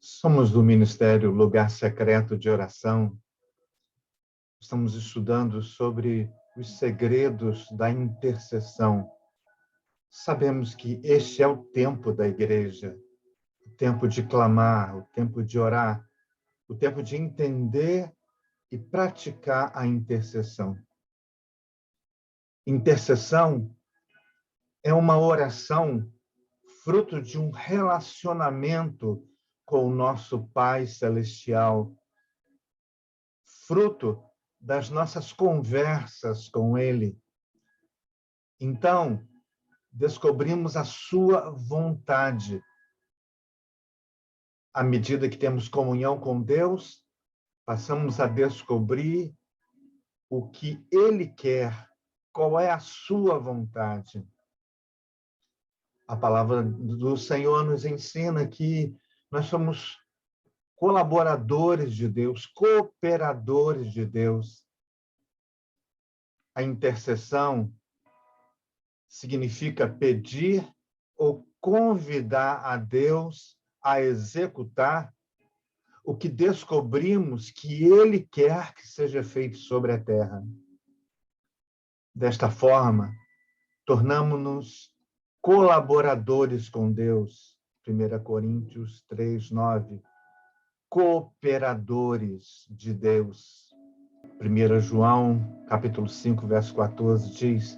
Somos do Ministério Lugar Secreto de Oração. Estamos estudando sobre os segredos da intercessão. Sabemos que este é o tempo da igreja, o tempo de clamar, o tempo de orar, o tempo de entender e praticar a intercessão. Intercessão é uma oração fruto de um relacionamento com o nosso Pai Celestial, fruto das nossas conversas com Ele. Então, descobrimos a sua vontade. À medida que temos comunhão com Deus, passamos a descobrir o que Ele quer, qual é a sua vontade. A palavra do Senhor nos ensina que nós somos colaboradores de Deus, cooperadores de Deus. A intercessão significa pedir ou convidar a Deus a executar o que descobrimos que Ele quer que seja feito sobre a terra. Desta forma, tornamo-nos colaboradores com Deus. 1 Coríntios 3:9. Cooperadores de Deus. 1 João, capítulo 5, verso 14, diz: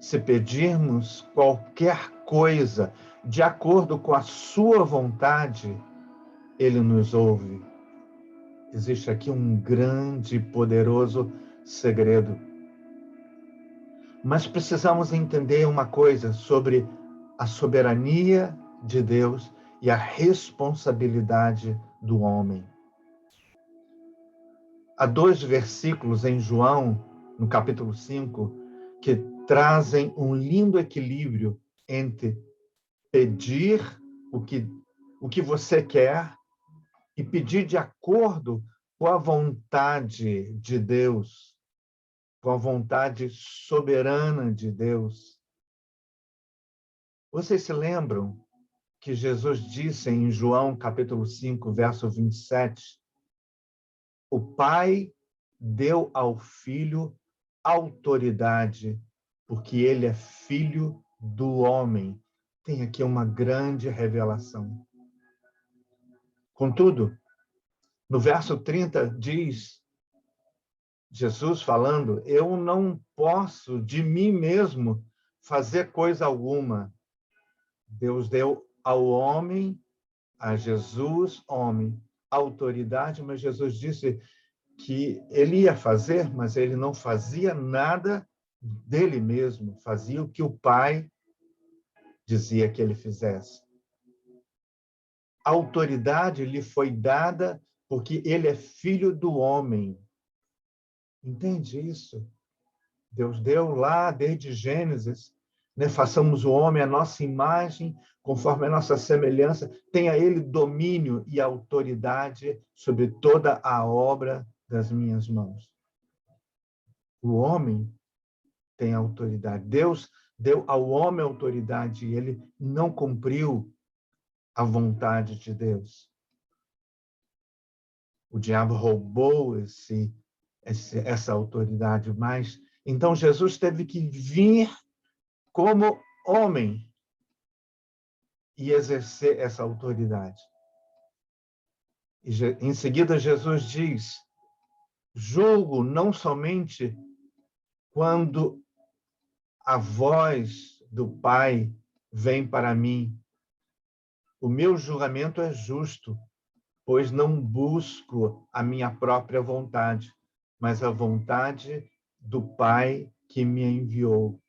se pedirmos qualquer coisa de acordo com a sua vontade, Ele nos ouve. Existe aqui um grande e poderoso segredo. Mas precisamos entender uma coisa sobre a soberania de Deus e a responsabilidade do homem. Há 2 versículos em João, no capítulo 5, que trazem um lindo equilíbrio entre pedir o que você quer e pedir de acordo com a vontade de Deus, com a vontade soberana de Deus. Vocês se lembram que Jesus disse em João, capítulo 5, verso 27, o Pai deu ao Filho autoridade, porque ele é filho do homem. Tem aqui uma grande revelação. Contudo, no verso 30 diz, Jesus falando, eu não posso de mim mesmo fazer coisa alguma. Deus deu ao homem, a Jesus, homem, autoridade, mas Jesus disse que ele ia fazer, mas ele não fazia nada dele mesmo, fazia o que o Pai dizia que ele fizesse. A autoridade lhe foi dada porque ele é filho do homem. Entende isso? Deus deu lá desde Gênesis, né? Façamos o homem à nossa imagem, conforme a nossa semelhança, tenha ele domínio e autoridade sobre toda a obra das minhas mãos. O homem tem autoridade. Deus deu ao homem autoridade e ele não cumpriu a vontade de Deus. O diabo roubou essa autoridade, mas então Jesus teve que vir como homem e exercer essa autoridade. E em seguida Jesus diz, julgo não somente quando a voz do Pai vem para mim. O meu julgamento é justo, pois não busco a minha própria vontade, mas a vontade do Pai que me enviou.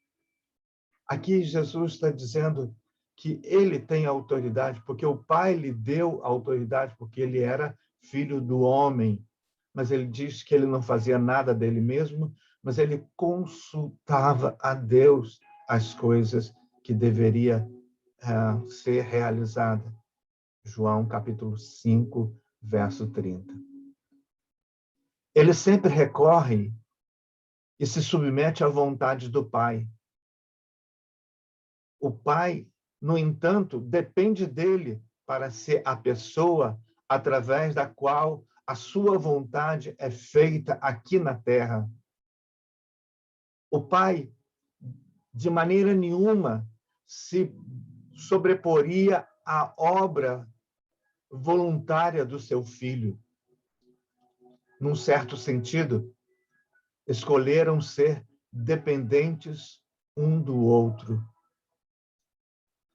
Aqui Jesus está dizendo que ele tem autoridade, porque o Pai lhe deu autoridade, porque ele era filho do homem. Mas ele diz que ele não fazia nada dele mesmo, mas ele consultava a Deus as coisas que deveria ser realizada. João, capítulo 5, verso 30. Ele sempre recorre e se submete à vontade do Pai. O Pai, no entanto, depende dele para ser a pessoa através da qual a sua vontade é feita aqui na terra. O Pai, de maneira nenhuma, se sobreporia à obra voluntária do seu Filho. Num certo sentido, escolheram ser dependentes um do outro.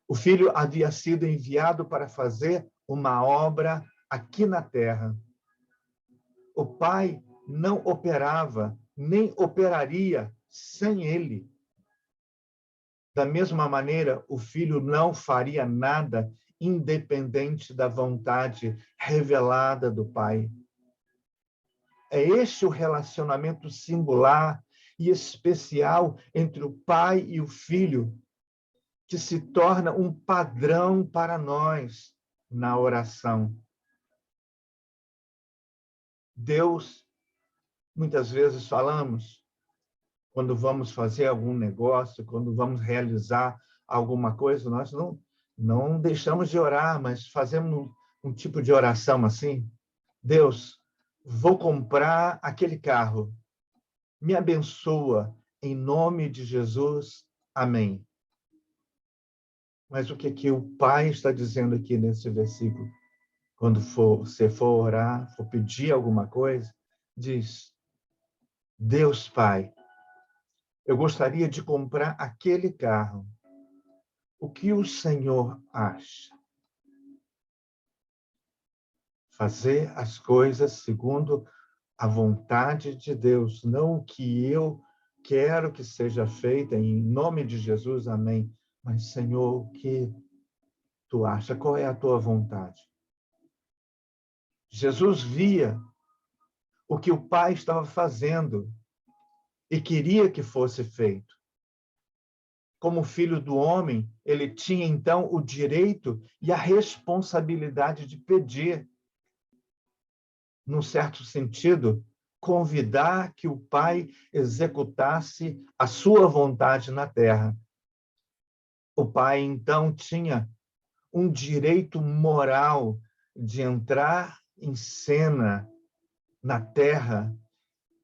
O Filho havia sido enviado para fazer uma obra aqui na terra. O Pai não operava, nem operaria sem ele. Da mesma maneira, o Filho não faria nada independente da vontade revelada do Pai. É este o relacionamento singular e especial entre o Pai e o Filho, que se torna um padrão para nós na oração. Deus, muitas vezes falamos, quando vamos fazer algum negócio, quando vamos realizar alguma coisa, nós não deixamos de orar, mas fazemos um tipo de oração assim. Deus, vou comprar aquele carro. Me abençoa em nome de Jesus. Amém. Mas o que o Pai está dizendo aqui nesse versículo? Quando você for orar, for pedir alguma coisa, diz: Deus Pai, eu gostaria de comprar aquele carro. O que o Senhor acha? Fazer as coisas segundo a vontade de Deus, não o que eu quero que seja feita, em nome de Jesus, amém. Mas, Senhor, o que tu acha? Qual é a tua vontade? Jesus via o que o Pai estava fazendo e queria que fosse feito. Como filho do homem, ele tinha então o direito e a responsabilidade de pedir, num certo sentido, convidar que o Pai executasse a sua vontade na terra. O Pai, então, tinha um direito moral de entrar em cena na terra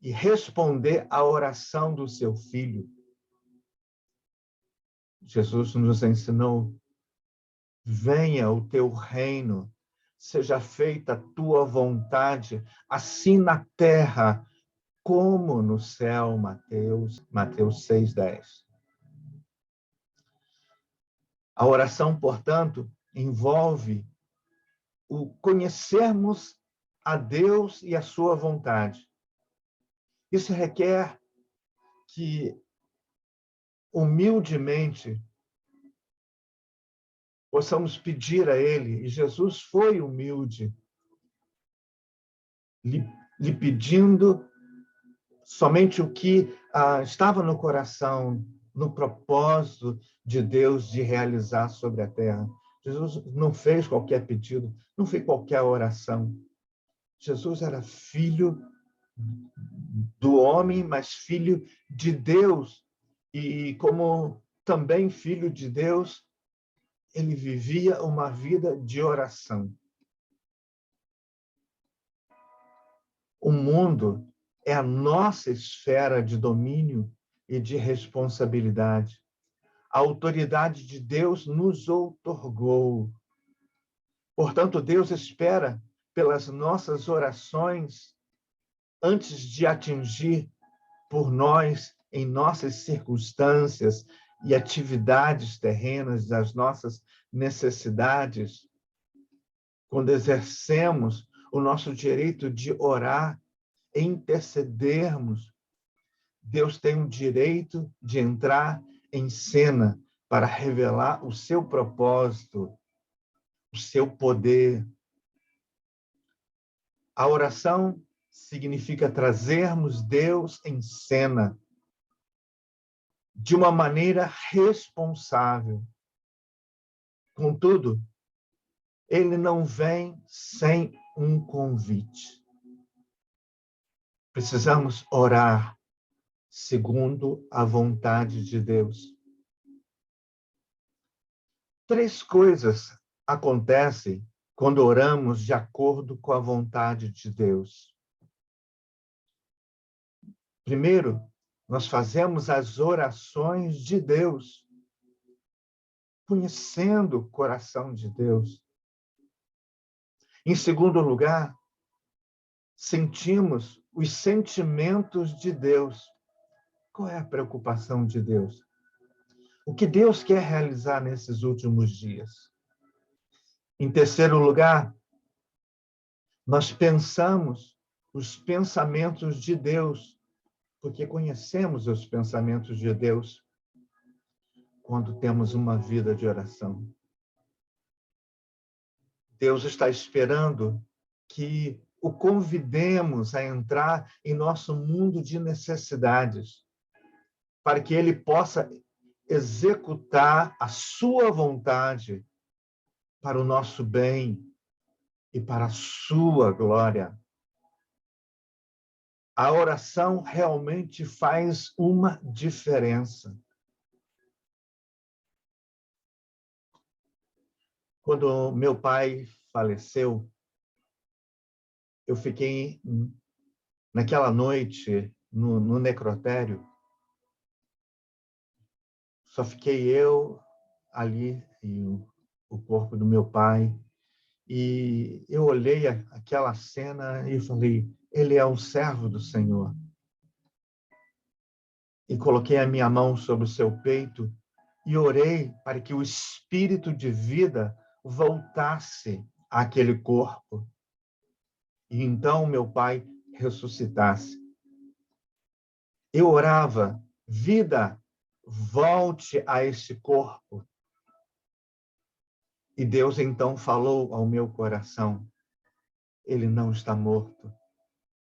e responder à oração do seu filho. Jesus nos ensinou: venha o teu reino, seja feita a tua vontade, assim na terra como no céu. Mateus 6:10. A oração, portanto, envolve o conhecermos a Deus e a sua vontade. Isso requer que, humildemente, possamos pedir a Ele, e Jesus foi humilde, lhe pedindo somente o que estava no coração, no propósito de Deus de realizar sobre a terra. Jesus não fez qualquer pedido, não fez qualquer oração. Jesus era filho do homem, mas filho de Deus. E como também filho de Deus, ele vivia uma vida de oração. O mundo é a nossa esfera de domínio e de responsabilidade. A autoridade de Deus nos outorgou. Portanto, Deus espera pelas nossas orações antes de atingir por nós, em nossas circunstâncias e atividades terrenas, das nossas necessidades, quando exercemos o nosso direito de orar e intercedermos, Deus tem o direito de entrar em cena para revelar o seu propósito, o seu poder. A oração significa trazermos Deus em cena de uma maneira responsável. Contudo, ele não vem sem um convite. Precisamos orar segundo a vontade de Deus. 3 coisas acontecem quando oramos de acordo com a vontade de Deus. Primeiro, nós fazemos as orações de Deus, conhecendo o coração de Deus. Em segundo lugar, sentimos os sentimentos de Deus. Qual é a preocupação de Deus? O que Deus quer realizar nesses últimos dias? Em terceiro lugar, nós pensamos os pensamentos de Deus, porque conhecemos os pensamentos de Deus quando temos uma vida de oração. Deus está esperando que o convidemos a entrar em nosso mundo de necessidades, para que ele possa executar a sua vontade para o nosso bem e para a sua glória. A oração realmente faz uma diferença. Quando meu pai faleceu, eu fiquei naquela noite no necrotério. Só fiquei eu ali e o corpo do meu pai. E eu olhei aquela cena e falei, ele é um servo do Senhor. E coloquei a minha mão sobre o seu peito e orei para que o espírito de vida voltasse àquele corpo. E então meu pai ressuscitasse. Eu orava, vida, volte a este corpo. E Deus então falou ao meu coração, ele não está morto,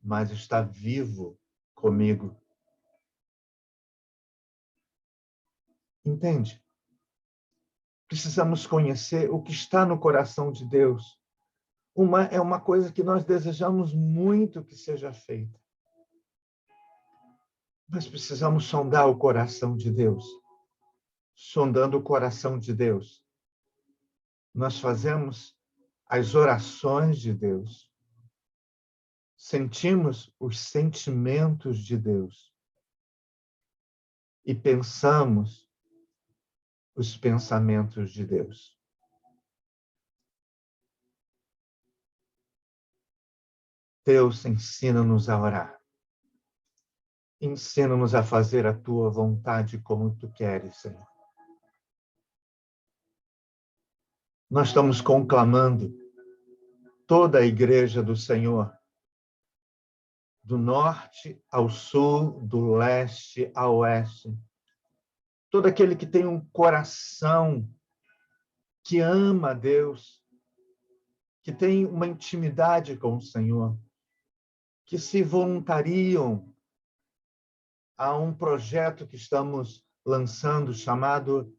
mas está vivo comigo. Entende? Precisamos conhecer o que está no coração de Deus. É uma coisa que nós desejamos muito que seja feita. Mas precisamos sondar o coração de Deus. Sondando o coração de Deus, nós fazemos as orações de Deus. Sentimos os sentimentos de Deus. E pensamos os pensamentos de Deus. Deus, ensina-nos a orar. Ensina-nos a fazer a tua vontade como tu queres, Senhor. Nós estamos conclamando toda a igreja do Senhor, do norte ao sul, do leste ao oeste. Todo aquele que tem um coração que ama a Deus, que tem uma intimidade com o Senhor, que se voluntariam a um projeto que estamos lançando chamado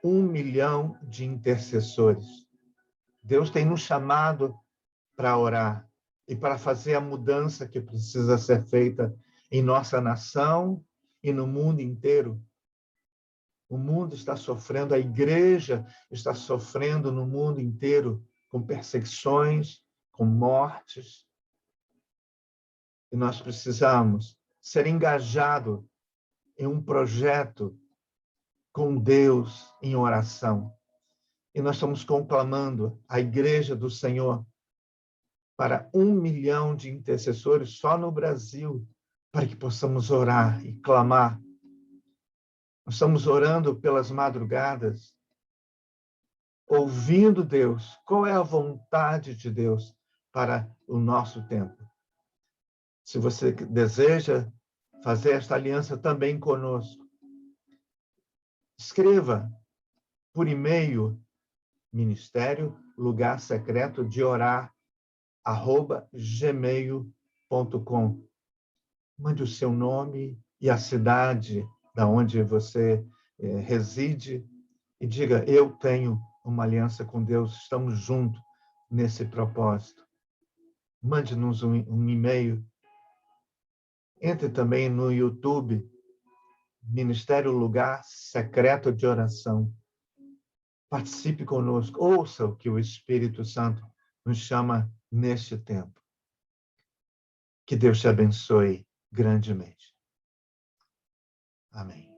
1 milhão de intercessores. Deus tem nos chamado para orar e para fazer a mudança que precisa ser feita em nossa nação e no mundo inteiro. O mundo está sofrendo, a igreja está sofrendo no mundo inteiro com perseguições, com mortes. E nós precisamos ser engajados em um projeto com Deus em oração. E nós estamos conclamando a Igreja do Senhor para 1 milhão de intercessores só no Brasil, para que possamos orar e clamar. Nós estamos orando pelas madrugadas, ouvindo Deus. Qual é a vontade de Deus para o nosso tempo? Se você deseja fazer esta aliança também conosco, escreva por e-mail ministério lugar secreto de orar @gmail.com. Mande o seu nome e a cidade da onde você reside e diga, eu tenho uma aliança com Deus, estamos juntos nesse propósito. Mande-nos um e-mail. Entre também no YouTube, Ministério Lugar Secreto de Oração. Participe conosco, ouça o que o Espírito Santo nos chama neste tempo. Que Deus te abençoe grandemente. Amém.